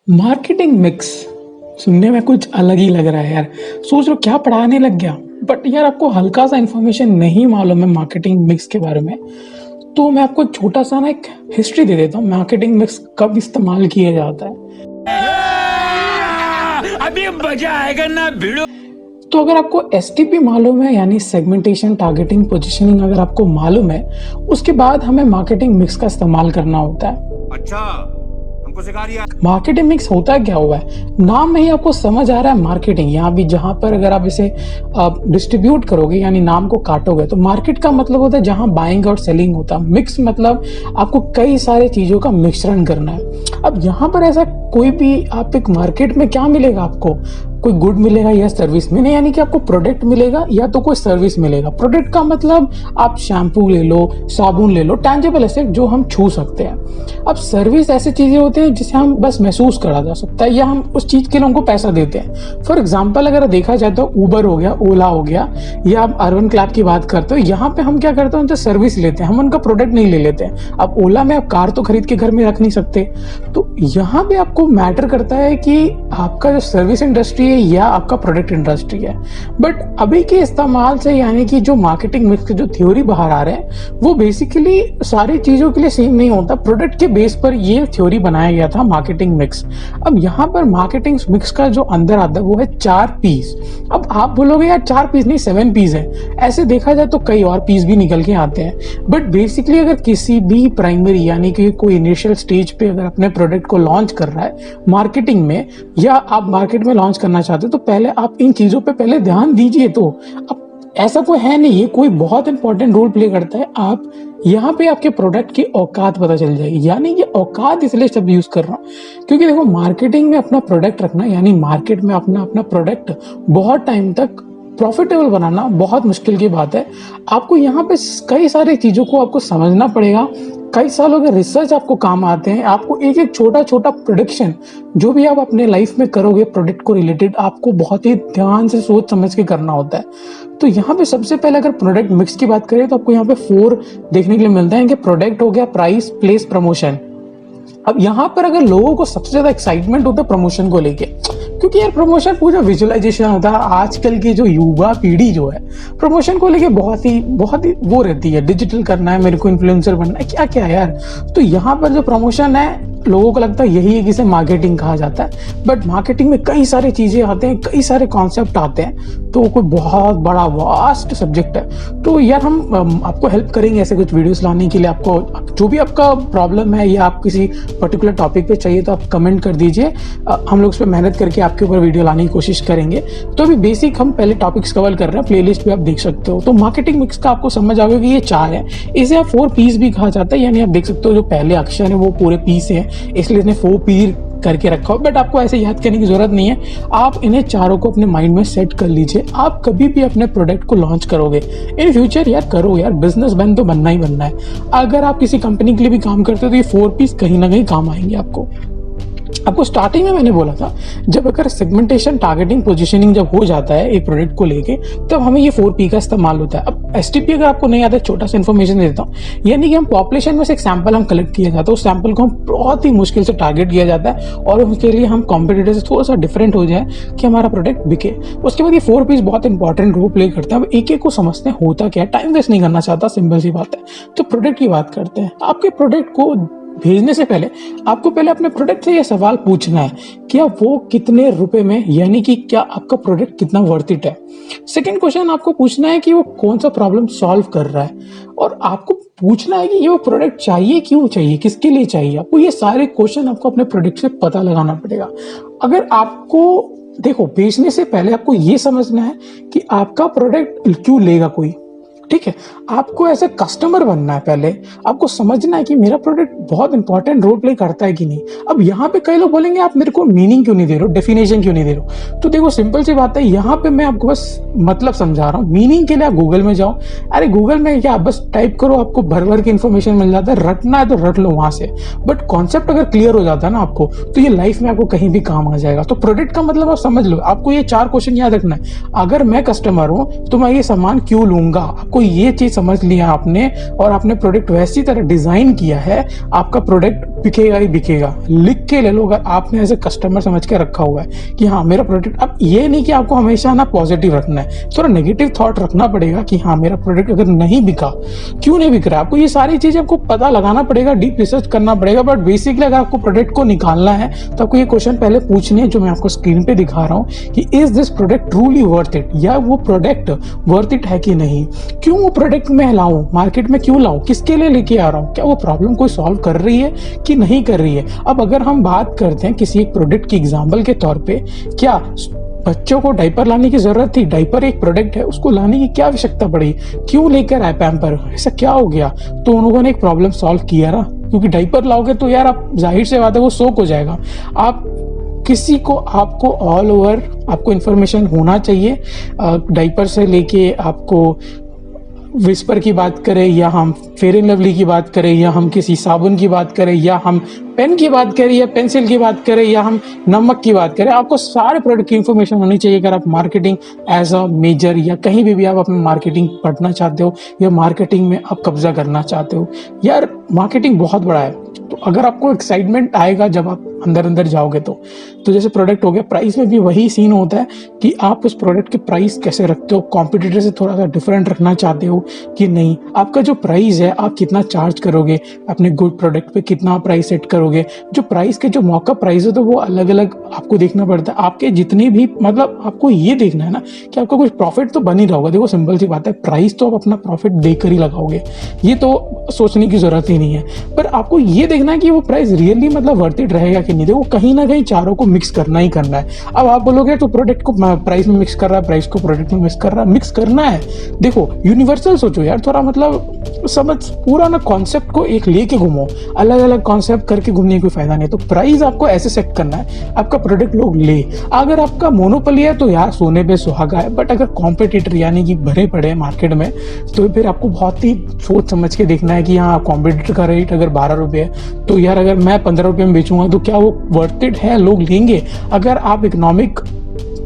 Marketing mix सुनने में कुछ अलग ही लग रहा है यार। सोच लो क्या पढ़ाने लग गया। बट यार आपको हल्का सा इन्फॉर्मेशन नहीं मालूम है मार्केटिंग मिक्स के बारे में, तो मैं आपको छोटा सा ना एक हिस्ट्री दे देता हूँ मार्केटिंग मिक्स कब इस्तेमाल किया जाता है। अभी मजा आएगा ना भिड़ो। तो अगर आपको एसटीपी मालूम है यानी सेगमेंटेशन टारगेटिंग पोजीशनिंग अगर आपको मालूम है, उसके बाद हमें मार्केटिंग मिक्स का इस्तेमाल करना होता है। अच्छा, हमको सिखा रिया। मार्केटिंग मिक्स होता क्या हुआ है, नाम में ही आपको समझ आ रहा है मार्केटिंग। यहाँ भी जहां पर अगर आप इसे डिस्ट्रीब्यूट करोगे यानी नाम को काटोगे तो मार्केट का मतलब होता है जहां बाइंग और सेलिंग होता है। मिक्स मतलब आपको कई सारे चीजों का मिश्रण करना है। अब यहाँ पर ऐसा कोई भी आप एक मार्केट में क्या मिलेगा, आपको कोई गुड मिलेगा या सर्विस में नहीं, यानी कि आपको प्रोडक्ट मिलेगा या तो कोई सर्विस मिलेगा। प्रोडक्ट का मतलब आप शैम्पू ले लो, साबुन ले लो, टैंजेबल एसेट जो हम छू सकते हैं। अब सर्विस ऐसी चीजें होती हैं जिसे हम बस महसूस करा जा सकता है या हम उस चीज के लिए उनको पैसा देते हैं। फॉर एग्जाम्पल अगर देखा जाए तो उबर हो गया, ओला हो गया, या आप अर्बन क्लैब की बात करते हो, यहाँ पे हम क्या करते हैं उनसे सर्विस लेते हैं, हम उनका प्रोडक्ट नहीं ले लेते हैं। अब ओला में आप कार तो खरीद के घर में रख नहीं सकते, तो यहाँ पे आपको मैटर करता है कि आपका जो सर्विस इंडस्ट्री है या आपका प्रोडक्ट इंडस्ट्री है। बट अभी के इस्तेमाल से यानी कि जो मार्केटिंग मिक्स के जो थ्योरी बाहर आ रहे हैं वो बेसिकली सारी चीजों के लिए सेम नहीं होता। प्रोडक्ट के बेस पर ये थ्योरी बनाया गया था मार्केटिंग मिक्स। अब यहाँ पर मार्केटिंग मिक्स का जो अंदर आता है वो है 4 पीस। अब आप बोलोगे यार 4 पीस नहीं 7 पीस है, ऐसे देखा जाए तो कई और पीस भी निकल के आते हैं। बट बेसिकली अगर किसी भी प्राइमरी यानी कि कोई इनिशियल स्टेज पे अगर अपने प्रोडक्ट को लॉन्च कर रहा है मार्केटिंग में, या आप मार्केट में लॉन्च करना चाहते हो, तो पहले आप इन चीजों पे पहले ध्यान दीजिए। तो अब ऐसा कोई है नहीं, ये कोई बहुत इंपॉर्टेंट रोल प्ले करता है। आप यहाँ पे आपके प्रोडक्ट की औकात पता चल जाएगी। यानी ये औकात इसलिए शब्द यूज कर रहा हूँ क्योंकि देखो मार्केटिंग में अपना प्रोडक्ट रखना यानी मार्केट में अपना प्रोडक्ट बहुत टाइम तक प्रॉफिटेबल बनाना बहुत मुश्किल की बात है। आपको यहाँ पे कई सारी चीजों को आपको समझना पड़ेगा, कई सालों के रिसर्च आपको काम आते हैं। आपको एक एक छोटा छोटा प्रोडक्शन जो भी आप अपने लाइफ में करोगे प्रोडक्ट को रिलेटेड, आपको बहुत ही ध्यान से सोच समझ के करना होता है। तो यहाँ पे सबसे पहले अगर प्रोडक्ट मिक्स की बात करें तो आपको यहाँ पे 4 देखने के लिए मिलता है कि प्रोडक्ट हो गया, प्राइस, प्लेस, प्रमोशन। अब यहाँ पर अगर लोगों को सबसे ज्यादा एक्साइटमेंट होता है प्रमोशन को लेके, क्योंकि यार प्रमोशन पूरा विजुअलाइजेशन होता है। आजकल की जो युवा पीढ़ी जो है प्रमोशन को लेके बहुत ही वो रहती है, डिजिटल करना है, मेरे को इन्फ्लुएंसर बनना है, क्या क्या यार। तो यहाँ पर जो प्रमोशन है लोगों को लगता है यही है जिसे मार्केटिंग कहा जाता है। बट मार्केटिंग में कई सारी चीजें आते हैं, कई सारे कॉन्सेप्ट आते हैं, तो कोई बहुत बड़ा वास्ट सब्जेक्ट है। तो यार हम आपको हेल्प करेंगे ऐसे कुछ वीडियोस लाने के लिए। आपको जो भी आपका प्रॉब्लम है या आप किसी पर्टिकुलर टॉपिक पे चाहिए तो आप कमेंट कर दीजिए, हम लोग उस पर मेहनत करके आपके ऊपर वीडियो लाने की कोशिश करेंगे। तो अभी बेसिक हम पहले टॉपिक्स कवर कर रहे हैं, प्लेलिस्ट पे आप देख सकते हो। तो मार्केटिंग मिक्स का आपको समझ आ गया कि ये 4 है। इसे आप 4 पीस भी कहा जाता है, यानी आप देख सकते हो जो पहले अक्षर है वो पूरे पीस है, इसलिए इसने 4 पीस करके रखा हो। बट आपको ऐसे याद करने की जरूरत नहीं है, आप इन्हें चारों को अपने माइंड में सेट कर लीजिए। आप कभी भी अपने प्रोडक्ट को लॉन्च करोगे इन फ्यूचर, यार करो यार, बिजनेसमैन तो बनना ही बनना है। अगर आप किसी कंपनी के लिए भी काम करते हो तो ये 4 पीस कहीं ना कहीं काम आएंगे आपको स्टार्टिंग में मैंने बोला था जब अगर सेगमेंटेशन टारगेटिंग पोजीशनिंग जब हो जाता है एक प्रोडक्ट को लेके तब हमें ये 4 पी का इस्तेमाल होता है। अब एसटीपी अगर आपको नहीं आता है, छोटा सा इन्फॉर्मेशन देता हूँ, यानी कि हम पॉपुलेशन में से एक सैंपल हम कलेक्ट किया जाता है, उस सैंपल को हम बहुत ही मुश्किल से टारगेट किया जाता है और उसके लिए हम कॉम्पिटिटर से थोड़ा सा डिफरेंट हो जाए कि हमारा प्रोडक्ट बिके। उसके बाद ये 4 पीस बहुत इंपॉर्टेंट रोल प्ले करते हैं। अब एक एक को समझते हैं होता क्या है, टाइम वेस्ट नहीं करना चाहता, सिंपल सी बात है। तो प्रोडक्ट की बात करते हैं। आपके प्रोडक्ट को भेजने से पहले आपको पहले अपने प्रोडक्ट से यह सवाल पूछना है क्या वो कितने रुपए में, यानी कि क्या आपका प्रोडक्ट कितना वर्थ इट है। सेकंड क्वेश्चन आपको पूछना है कि वो कौन सा प्रॉब्लम सॉल्व कर रहा है, और आपको पूछना है कि ये वो प्रोडक्ट चाहिए, क्यों चाहिए, किसके लिए चाहिए। आपको ये सारे क्वेश्चन आपको अपने प्रोडक्ट से पता लगाना पड़ेगा। अगर आपको देखो बेचने से पहले आपको ये समझना है कि आपका प्रोडक्ट क्यों लेगा कोई, ठीक है। आपको ऐसे कस्टमर बनना है, पहले आपको समझना है कि मेरा प्रोडक्ट बहुत इंपॉर्टेंट रोल प्ले करता है कि नहीं। अब यहाँ पे कई लोग बोलेंगे आप मेरे को मीनिंग क्यों नहीं दे रहे हो, डेफिनेशन क्यों नहीं दे रहे हो। तो देखो सिंपल सी बात है, यहाँ पे मैं आपको बस मतलब समझा रहा हूँ। मीनिंग के लिए आप गूगल में जाओ, अरे गूगल में क्या बस टाइप करो, आपको भर भर के इन्फॉर्मेशन मिल जाता है। रटना है तो रट लो वहां से, बट कॉन्सेप्ट अगर क्लियर हो जाता है ना आपको, तो ये लाइफ में आपको कहीं भी काम आ जाएगा। तो प्रोडक्ट का मतलब आप समझ लो। आपको ये 4 क्वेश्चन याद रखना है। अगर मैं कस्टमर हूँ तो मैं ये सामान क्यों लूंगा, आपको आपको ये चीज समझ लिया आपने और आपने प्रोडक्ट वैसी तरह डिजाइन किया है, आपका प्रोडक्ट बिकेगा ही बिकेगा। लिख के ले लो अगर आपने एज ए कस्टमर समझ के रखा हुआ है कि हाँ मेरा प्रोडक्ट। अब ये नहीं कि आपको हमेशा ना पॉजिटिव रखना है, थोड़ा नेगेटिव थॉट रखना पड़ेगा कि हाँ मेरा प्रोडक्ट अगर नहीं बिका, क्यों नहीं बिक रहा है, आपको ये सारी चीजें आपको पता लगाना पड़ेगा, डीप रिसर्च करना पड़ेगा। बट बेसिकली अगर आपको प्रोडक्ट को निकालना है तो आपको ये क्वेश्चन पहले पूछनी है जो मैं आपको स्क्रीन पे दिखा रहा हूँ कि is this product truly worth it, या वो प्रोडक्ट वर्थ इट है कि नहीं। क्यों वो प्रोडक्ट मैं लाऊं, मार्केट में क्यों लाऊं, किसके लिए लेके आ रहा हूँ, क्या वो प्रॉब्लम कोई सॉल्व कर रही है कि नहीं कर रही है। अब अगर हम बात करते हैं किसी एक प्रोडक्ट की एग्जाम्पल के तौर पे, क्या बच्चों को डायपर लाने की जरूरत थी, डायपर एक प्रोडक्ट है, उसको लाने की क्या आवश्यकता पड़ी, क्यों लेकर आए पैम्पर, ऐसा क्या हो गया। तो उन लोगों ने एक प्रॉब्लम सॉल्व किया ना, क्योंकि डायपर लाओगे तो यार आप जाहिर से बात है वो शौक हो जाएगा। आप किसी को, आपको ऑल ओवर आपको इन्फॉर्मेशन होना चाहिए, डायपर से लेके आपको विस्पर की बात करें, या हम फेयर एंड लवली की बात करें, या हम किसी साबुन की बात करें, या हम पेन की बात करें, या पेंसिल की बात करें, या हम नमक की बात करें, आपको सारे प्रोडक्ट की इन्फॉर्मेशन होनी चाहिए। अगर आप मार्केटिंग एज अ मेजर या कहीं भी आप अपने मार्केटिंग पढ़ना चाहते हो या मार्केटिंग में आप कब्जा करना चाहते हो, यार मार्केटिंग बहुत बड़ा है। तो अगर आपको एक्साइटमेंट आएगा जब आप अंदर अंदर जाओगे तो जैसे प्रोडक्ट हो गया, प्राइस में भी वही सीन होता है कि आप उस प्रोडक्ट के प्राइस कैसे रखते हो, कॉम्पिटिटर से थोड़ा सा डिफरेंट रखना चाहते हो कि नहीं। आपका जो प्राइस है आप कितना चार्ज करोगे, अपने गुड प्रोडक्ट पे कितना प्राइस सेट करोगे। जो प्राइस के जो मौका प्राइस है तो वो अलग अलग आपको देखना पड़ता है। आपके जितनी भी मतलब आपको ये देखना है ना कि आपका कुछ प्रॉफिट तो बन ही रहा होगा। देखो सिंपल सी बात है, प्राइस तो आप अपना प्रॉफिट देकर ही लगाओगे, ये तो सोचने की जरूरत ही नहीं है। पर आपको ये देखना है कि वो प्राइस रियली मतलब वर्थ इट रहेगा कि नहीं। देखो कहीं ना कहीं चारों को मिक्स करना ही करना है। अब आप बोलोगे तो प्रोडक्ट को प्राइस में मिक्स कर रहा है, प्राइस को प्रोडक्ट में मिक्स कर रहा है, मिक्स करना है। देखो यूनिवर्सल सोचो यार, थोड़ा मतलब समझ पूरा ना कॉन्सेप्ट को एक लेके घूमो, अलग अलग कॉन्सेप्ट करके घूमने की कोई फायदा नहीं। तो प्राइस आपको ऐसे सेट करना है आपका प्रोडक्ट लोग ले। अगर आपका मोनोपोली है तो यार सोने पे सुहागा है, बट अगर कॉम्पिटिटर यानी कि भरे पड़े हैं मार्केट में तो फिर आपको बहुत ही सोच समझ के देखना है कि हाँ कॉम्पिटिटर का रेट अगर 12 रुपये है तो यार अगर मैं 15 रुपये में बेचूंगा तो क्या वो वर्थ इट है, लोग लेंगे। अगर आप इकोनॉमिक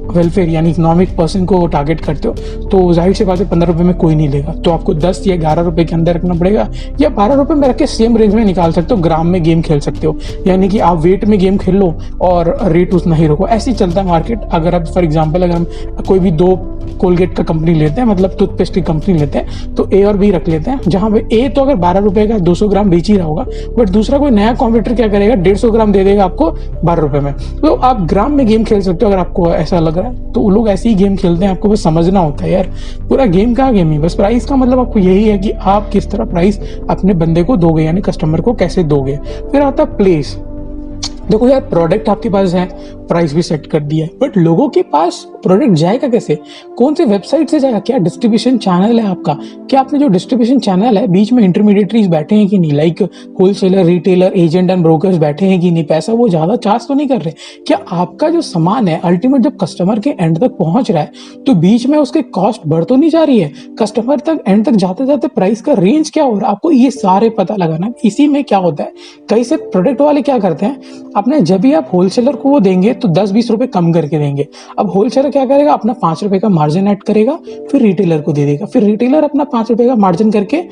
वेलफेयर यानी इकोनॉमिक पर्सन को टारगेट करते हो तो जाहिर सी बात है 15 रुपये में कोई नहीं लेगा। तो आपको 10 या 11 रुपये के अंदर रखना पड़ेगा, या 12 रुपये में रख के सेम रेंज में निकाल सकते हो। ग्राम में गेम खेल सकते हो, यानी कि आप वेट में गेम खेल लो और रेट उतना ही रखो। ऐसे ही चलता है मार्केट। अगर आप फॉर एग्जाम्पल अगर हम कोई भी दो कोलगेट का कंपनी लेते हैं, मतलब टूथपेस्ट की कंपनी लेते हैं, तो ए और बी रख लेते हैं, जहां पे ए तो अगर 12 रुपए का 200 ग्राम बेच ही रहा होगा, बट दूसरा कोई नया कॉम्पिटिटर क्या करेगा 150 ग्राम दे देगा आपको 12 रुपए में। तो आप ग्राम में गेम खेल सकते हो अगर आपको ऐसा लग रहा है। तो वो लोग ऐसे ही गेम खेलते हैं, आपको बस समझना होता है यार पूरा गेम का गेम ही। बस प्राइस का मतलब आपको यही है कि आप किस तरह प्राइस अपने बंदे को दोगे, यानी कस्टमर को कैसे दोगे। फिर आता है प्लेस। देखो यार प्रोडक्ट आपके पास है, प्राइस भी सेट कर दिया है, बट लोगों के पास प्रोडक्ट जाएगा कैसे, कौन से वेबसाइट से जाएगा, क्या डिस्ट्रीब्यूशन चैनल है आपका, क्या आपने जो डिस्ट्रीब्यूशन चैनल है बीच में इंटरमीडिएटरीज बैठे हैं कि नहीं, like wholesaler, retailer, agent and brokers बैठे हैं कि नहीं, पैसा वो ज्यादा चार्ज तो नहीं कर रहे। क्या आपका जो सामान है अल्टीमेट जब कस्टमर के एंड तक पहुंच रहा है तो बीच में उसके कॉस्ट बढ़ तो नहीं जा रही है, कस्टमर तक एंड तक जाते जाते प्राइस का रेंज क्या हो रहा है, आपको ये सारे पता लगाना। इसी में क्या होता है, कई से प्रोडक्ट वाले क्या करते हैं, अपने जब भी आप होलसेलर को वो देंगे तो 10-20 रुपए कम करके देंगे। अब होलसेलर क्या करेगा, अपना 5 रुपए का मार्जिन ऐड करेगा, फिर रिटेलर को दे देगा, फिर रिटेलर अपना 5 रुपए का मार्जिन करके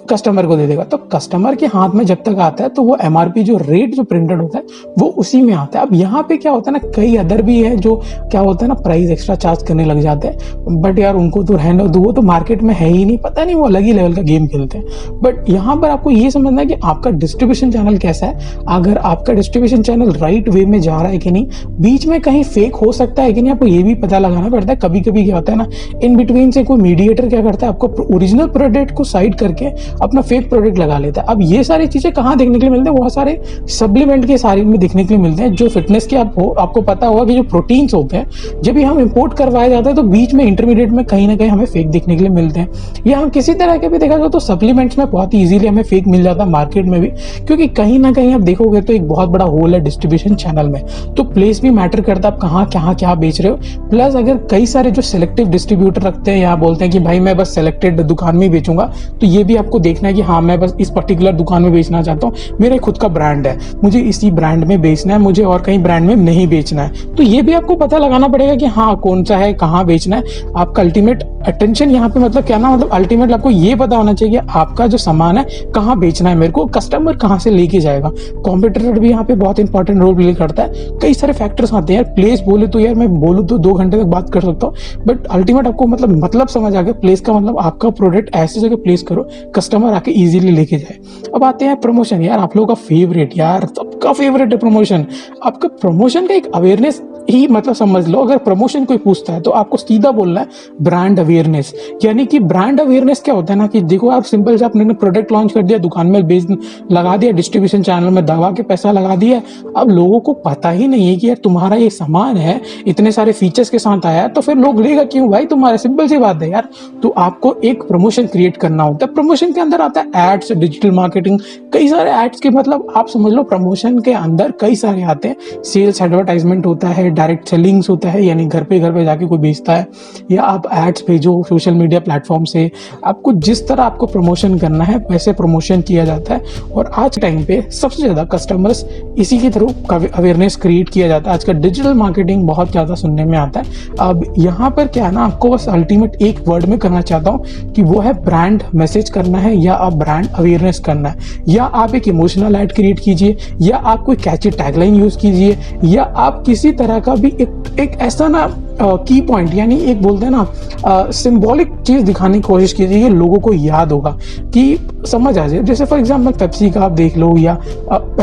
कस्टमर को दे देगा। तो कस्टमर के हाथ में जब तक आता है तो वो एमआरपी जो रेट जो प्रिंटेड होता है वो उसी में आता है। अब यहाँ पे क्या होता है ना, कई अदर भी है जो क्या होता है ना प्राइस एक्स्ट्रा चार्ज करने लग जाते हैं, बट यार उनको तो रहने दो, वो तो मार्केट में है ही नहीं, पता नहीं वो अलग ही लेवल का गेम खेलते हैं। बट यहाँ पर आपको ये समझना है कि आपका डिस्ट्रीब्यूशन चैनल कैसा है, अगर आपका डिस्ट्रीब्यूशन चैनल राइट वे में जा रहा है कि नहीं, बीच में कहीं फेक हो सकता है कि नहीं, आपको ये भी पता लगाना पड़ता है। कभी कभी क्या होता है ना, इन बिटवीन से कोई मीडिएटर क्या करता है, आपको ओरिजिनल प्रोडक्ट को साइड करके अपना फेक प्रोडक्ट लगा लेता है। अब ये सारी चीजें कहाँ देखने के लिए मिलते हैं, बहुत सारे सप्लीमेंट के सारे में देखने के लिए मिलते हैं। जो फिटनेस के आपको पता होगा कि जो प्रोटीन्स होते हैं जब भी हम इंपोर्ट करवाया जाता है तो बीच में इंटरमीडिएट में कहीं ना कहीं हमें फेक देखने के लिए मिलते हैं, या हम किसी तरह के भी देखा जाए तो सप्लीमेंट्स में बहुत इजीली हमें फेक मिल जाता है मार्केट में भी, क्योंकि कहीं ना कहीं आप देखोगे तो एक बहुत बड़ा होल है डिस्ट्रीब्यूशन चैनल में। तो प्लेस भी मैटर करता है, आप कहाँ क्या बेच रहे हो। प्लस अगर कई सारे जो सिलेक्टिव डिस्ट्रीब्यूटर रखते हैं या बोलते हैं कि भाई मैं बस सिलेक्टेड दुकान में ही बेचूंगा, तो ये भी आपको देखना है कि हाँ मैं बस इस पर्टिकुलर दुकान में बेचना चाहता हूँ, मेरा खुद का ब्रांड है, मुझे इसी ब्रांड में बेचना है, मुझे और कहीं ब्रांड में नहीं बेचना है। तो ये भी आपको पता लगाना पड़ेगा कि हाँ कौन सा है, कहाँ बेचना है। आपका अल्टीमेट अटेंशन यहाँ पे मतलब क्या ना, मतलब अल्टीमेट आपको ये पता होना चाहिए कि आपका जो सामान है कहाँ बेचना है, मेरे को कस्टमर कहाँ से लेके जाएगा। कॉम्पिटिटर भी यहाँ पे बहुत इंपॉर्टेंट रोल प्ले करता है। कई सारे फैक्टर्स आते हैं यार। प्लेस बोले तो यार मैं बोलूँ तो 2 घंटे तक बात कर सकता हूँ, बट अल्टीमेट आपको मतलब समझ आ गया। प्लेस का मतलब आपका प्रोडक्ट ऐसी जगह प्लेस करो कस्टमर आके इजीली लेके जाए। अब आते हैं प्रमोशन। यार आप लोगों का फेवरेट, यार सबका फेवरेट है प्रमोशन। आपका प्रमोशन का एक अवेयरनेस ही मतलब समझ लो, अगर प्रमोशन कोई पूछता है तो आपको सीधा बोलना है ब्रांड अवेयरनेस। यानी कि ब्रांड अवेयरनेस क्या होता है ना, कि देखो आप सिंपल से आपने प्रोडक्ट लॉन्च कर दिया, दुकान में बेच लगा दिया, डिस्ट्रीब्यूशन चैनल में दबा के पैसा लगा दिया, अब लोगों को पता ही नहीं है कि यार तुम्हारा ये सामान है, इतने सारे फीचर्स के साथ आया है, तो फिर लोग लेगा क्यों भाई तुम्हारे, सिंपल सी बात है यार। तो आपको एक प्रमोशन क्रिएट करना होता है। प्रमोशन के अंदर आता है एड्स, डिजिटल मार्केटिंग, कई सारे एड्स के मतलब आप समझ लो प्रमोशन के अंदर कई सारे आते हैं। सेल्स एडवर्टाइजमेंट होता है, डायरेक्ट सेलिंग्स होता है, यानी घर पे जाके कोई बेचता है, या आप एड्स भेजो सोशल मीडिया प्लेटफॉर्म से। आपको जिस तरह आपको प्रमोशन करना है वैसे प्रमोशन किया जाता है। और आज टाइम पे सबसे ज़्यादा कस्टमर्स इसी के थ्रू अवेयरनेस क्रिएट किया जाता है। आज का डिजिटल मार्केटिंग बहुत ज़्यादा सुनने में आता है। अब यहाँ पर क्या है ना, आपको बस अल्टीमेट एक वर्ड में करना चाहता हूँ कि वो है ब्रांड मैसेज करना है, या आप ब्रांड अवेयरनेस करना है, या आप एक इमोशनल एड क्रिएट कीजिए, या आप कोई कैची टैगलाइन यूज कीजिए, या आप किसी तरह का भी एक ऐसा ना की पॉइंट, यानी एक बोलते हैं ना सिंबॉलिक चीज दिखाने की कोशिश कीजिए, ये लोगों को याद होगा कि समझ आ जाए। जैसे फॉर एग्जांपल पेप्सी का आप देख लो, या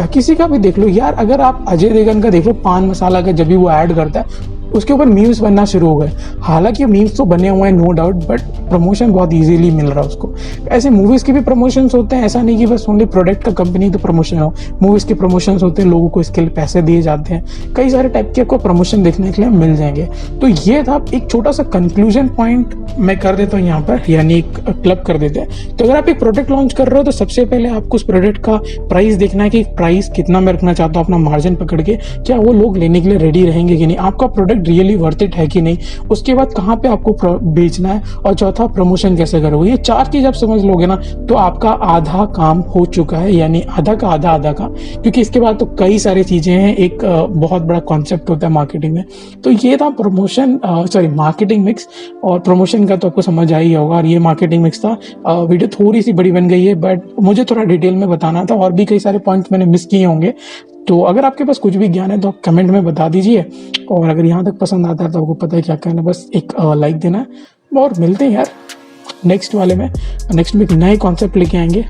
किसी का भी देख लो यार, अगर आप अजय देवगन का देख लो, पान मसाला का जब भी वो ऐड करता है उसके ऊपर मीम्स बनना शुरू हो गए। हालांकि मीम्स तो बने हुए हैं नो डाउट, बट प्रमोशन बहुत इजीली मिल रहा है उसको। ऐसे मूवीज के भी प्रमोशंस होते हैं, ऐसा नहीं कि बस ओनली प्रोडक्ट का कंपनी तो प्रमोशन हो, मूवीज के प्रमोशंस होते हैं, लोगों को इसके लिए पैसे दिए जाते हैं। कई सारे टाइप के आपको प्रमोशन देखने के लिए मिल जाएंगे। तो ये था एक छोटा सा कंक्लूजन पॉइंट मैं कर देता हूँ यहाँ पर, यानी एक क्लब कर देते हैं। तो अगर आप एक प्रोडक्ट लॉन्च कर रहे हो तो सबसे पहले आपको उस प्रोडक्ट का प्राइस देखना है कि प्राइस कितना मैं रखना चाहता हूँ अपना मार्जिन पकड़ के, क्या वो लोग लेने के लिए रेडी रहेंगे कि नहीं, आपका प्रोडक्ट रियली वर्थ इट है कि नहीं। उसके बाद कहाँ पे आपको बेचना है, और चौथा प्रमोशन कैसे करोगे। ये 4 चीज आप समझ लोगे ना तो आपका आधा काम हो चुका है, यानी आधा का आधा का। क्योंकि इसके बाद तो कई सारी चीजें हैं, एक बहुत बड़ा कॉन्सेप्ट होता है मार्केटिंग में। तो ये था प्रमोशन मार्केटिंग मिक्स, और प्रमोशन का तो आपको समझ आ ही होगा। और ये मार्केटिंग मिक्स था। वीडियो थोड़ी सी बड़ी बन गई है, बट मुझे थोड़ा डिटेल में बताना था, और भी कई सारे पॉइंट्स मैंने मिस किए होंगे। तो अगर आपके पास कुछ भी ज्ञान है तो आप कमेंट में बता दीजिए, और अगर यहाँ तक पसंद आता है तो आपको पता है क्या करना है, बस एक लाइक देना है। और मिलते हैं यार नेक्स्ट वाले में, नेक्स्ट में एक नए कॉन्सेप्ट लेके आएंगे।